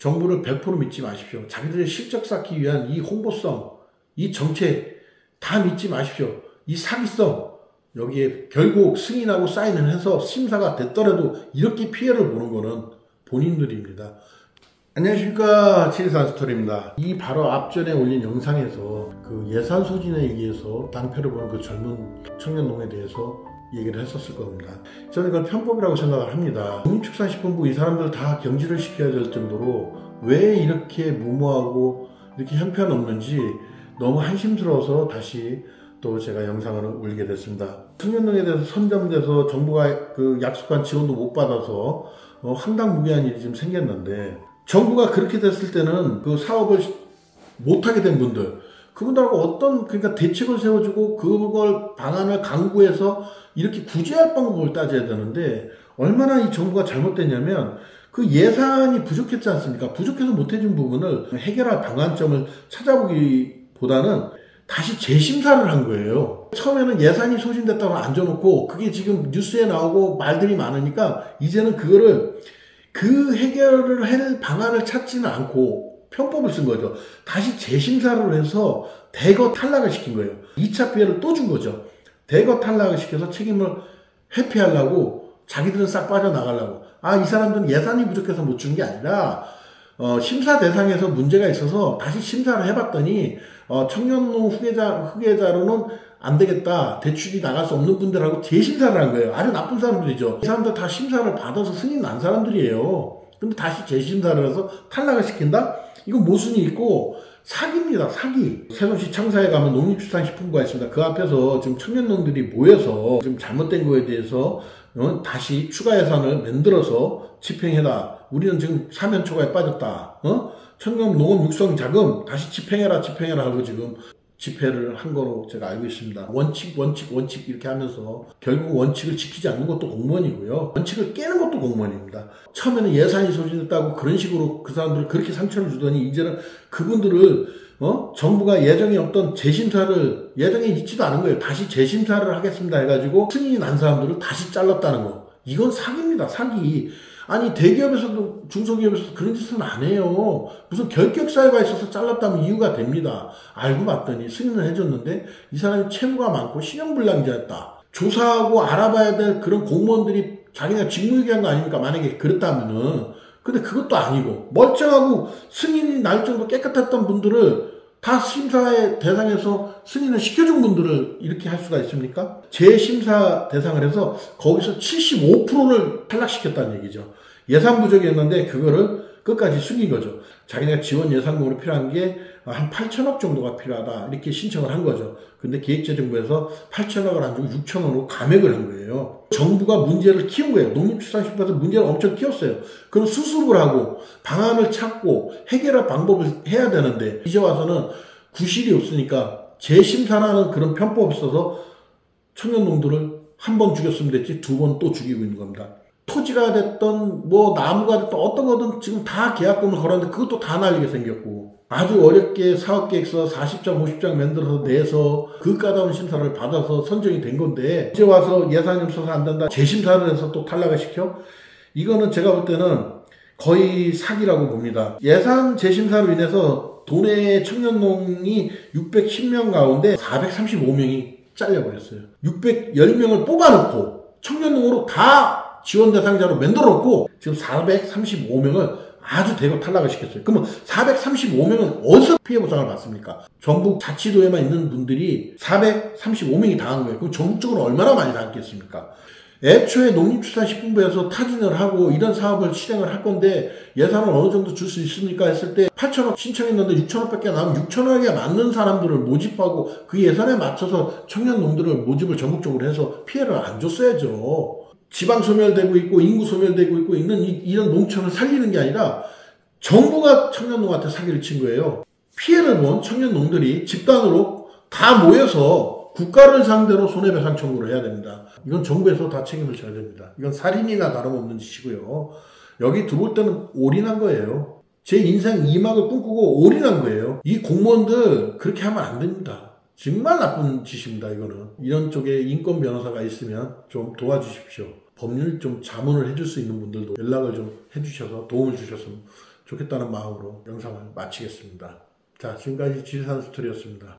정부를 100% 믿지 마십시오. 자기들의 실적 쌓기 위한 이 홍보성, 이 정책 다 믿지 마십시오. 이 사기성, 여기에 결국 승인하고 사인을 해서 심사가 됐더라도 이렇게 피해를 보는 거는 본인들입니다. 안녕하십니까, 치리산스토리입니다. 이 바로 앞전에 올린 영상에서 그 예산 소진에 의해서 낭패를 보는 그 젊은 청년농에 대해서 얘기를 했었을 겁니다. 저는 그걸 편법이라고 생각을 합니다. 농림축산식품부 이 사람들 다 경질을 시켜야 될 정도로 왜 이렇게 무모하고 이렇게 형편없는지 너무 한심스러워서 다시 또 제가 영상을 올리게 됐습니다. 청년농에 대해서 선점돼서 정부가 그 약속한 지원도 못 받아서 황당무계한 일이 좀 생겼는데, 정부가 그렇게 됐을 때는 그 사업을 못하게 된 분들, 그분들하고 어떤 그러니까 대책을 세워주고 그걸 방안을 강구해서 이렇게 구제할 방법을 따져야 되는데, 얼마나 이 정부가 잘못됐냐면 그 예산이 부족했지 않습니까? 부족해서 못해준 부분을 해결할 방안점을 찾아보기보다는 다시 재심사를 한 거예요. 처음에는 예산이 소진됐다고 앉아놓고 그게 지금 뉴스에 나오고 말들이 많으니까 이제는 그거를 그 해결을 할 방안을 찾지는 않고 편법을 쓴 거죠. 다시 재심사를 해서 대거 탈락을 시킨 거예요. 2차 피해를 또 준 거죠. 대거 탈락을 시켜서 책임을 회피하려고 자기들은 싹 빠져나가려고. 이 사람들은 예산이 부족해서 못 준 게 아니라 심사 대상에서 문제가 있어서 다시 심사를 해봤더니 청년농 후계자로는 안 되겠다, 대출이 나갈 수 없는 분들하고 재심사를 한 거예요. 아주 나쁜 사람들이죠. 이 사람들 다 심사를 받아서 승인 난 사람들이에요. 근데 다시 재심사를 해서 탈락을 시킨다? 이건 모순이 있고 사기입니다. 사기. 세종시 청사에 가면 농림축산식품부가 있습니다. 그 앞에서 지금 청년농들이 모여서 지금 잘못된 거에 대해서 다시 추가 예산을 만들어서 집행해라. 우리는 지금 사면 초과에 빠졌다. 청년 농업 육성 자금 다시 집행해라 하고 지금 집회를 한 거로 제가 알고 있습니다. 원칙 이렇게 하면서 결국 원칙을 지키지 않는 것도 공무원이고요. 원칙을 깨는 것도 공무원입니다. 처음에는 예산이 소진됐다고 그런 식으로 그 사람들을 그렇게 상처를 주더니 이제는 그분들을 정부가 예정에 없던 재심사를 예정에 있지도 않은 거예요. 다시 재심사를 하겠습니다 해가지고 승인이 난 사람들을 다시 잘랐다는 거. 이건 사기입니다. 사기. 아니 대기업에서도 중소기업에서도 그런 짓은 안 해요. 무슨 결격사유가 있어서 잘랐다면 이유가 됩니다. 알고 봤더니 승인을 해줬는데 이 사람이 채무가 많고 신용불량자였다. 조사하고 알아봐야 될 그런 공무원들이 자기가 직무유기한 거 아닙니까? 만약에 그렇다면은. 근데 그것도 아니고 멀쩡하고 승인이 날 정도 깨끗했던 분들을 다 심사의 대상에서 승인을 시켜준 분들을 이렇게 할 수가 있습니까? 재심사 대상을 해서 거기서 75%를 탈락시켰다는 얘기죠. 예산 부족이었는데 그거를 끝까지 숨긴 거죠. 자기네가 지원 예산금으로 필요한 게 한 8천억 정도가 필요하다 이렇게 신청을 한 거죠. 근데 기획재정부에서 8천억을 안 주고 6천억으로 감액을 한 거예요. 정부가 문제를 키운 거예요. 농림축산식품부에서 문제를 엄청 키웠어요. 그럼 수습을 하고 방안을 찾고 해결할 방법을 해야 되는데 이제 와서는 구실이 없으니까 재심사라는 그런 편법이 있어서 청년농들을 한 번 죽였으면 됐지 두 번 또 죽이고 있는 겁니다. 토지가 됐던 뭐 나무가 됐던 어떤 거든 지금 다 계약금을 걸었는데 그것도 다 날리게 생겼고, 아주 어렵게 사업계획서 40장 50장 만들어서 내서 그 까다로운 심사를 받아서 선정이 된 건데 이제 와서 예산이 없어서 안 된다 재심사를 해서 또 탈락을 시켜? 이거는 제가 볼 때는 거의 사기라고 봅니다. 예산 재심사로 인해서 도내 청년농이 610명 가운데 435명이 잘려버렸어요. 610명을 뽑아놓고 청년농으로 다 지원 대상자로 만들어놓고 지금 435명을 아주 대거 탈락을 시켰어요. 그러면 435명은 어디서 피해 보상을 받습니까? 전북 자치도에만 있는 분들이 435명이 당한 거예요. 그럼 전국적으로 얼마나 많이 당했겠습니까? 애초에 농림축산식품부에서 타진을 하고 이런 사업을 실행을 할 건데 예산을 어느 정도 줄 수 있습니까 했을 때 8천억 신청했는데 6천억밖에 나오면 6천억에 맞는 사람들을 모집하고 그 예산에 맞춰서 청년농들을 모집을 전국적으로 해서 피해를 안 줬어야죠. 지방 소멸되고 있고 인구 소멸되고 있고 있는 이런 농촌을 살리는 게 아니라 정부가 청년농한테 사기를 친 거예요. 피해를 본 청년농들이 집단으로 다 모여서 국가를 상대로 손해배상 청구를 해야 됩니다. 이건 정부에서 다 책임을 져야 됩니다. 이건 살인이나 다름없는 짓이고요. 여기 들어올 때는 올인한 거예요. 제 인생 2막을 꿈꾸고 올인한 거예요. 이 공무원들 그렇게 하면 안 됩니다. 정말 나쁜 짓입니다. 이거는. 이런 쪽에 인권 변호사가 있으면 좀 도와주십시오. 법률 좀 자문을 해줄 수 있는 분들도 연락을 좀 해주셔서 도움을 주셨으면 좋겠다는 마음으로 영상을 마치겠습니다. 자, 지금까지 지리산 스토리였습니다.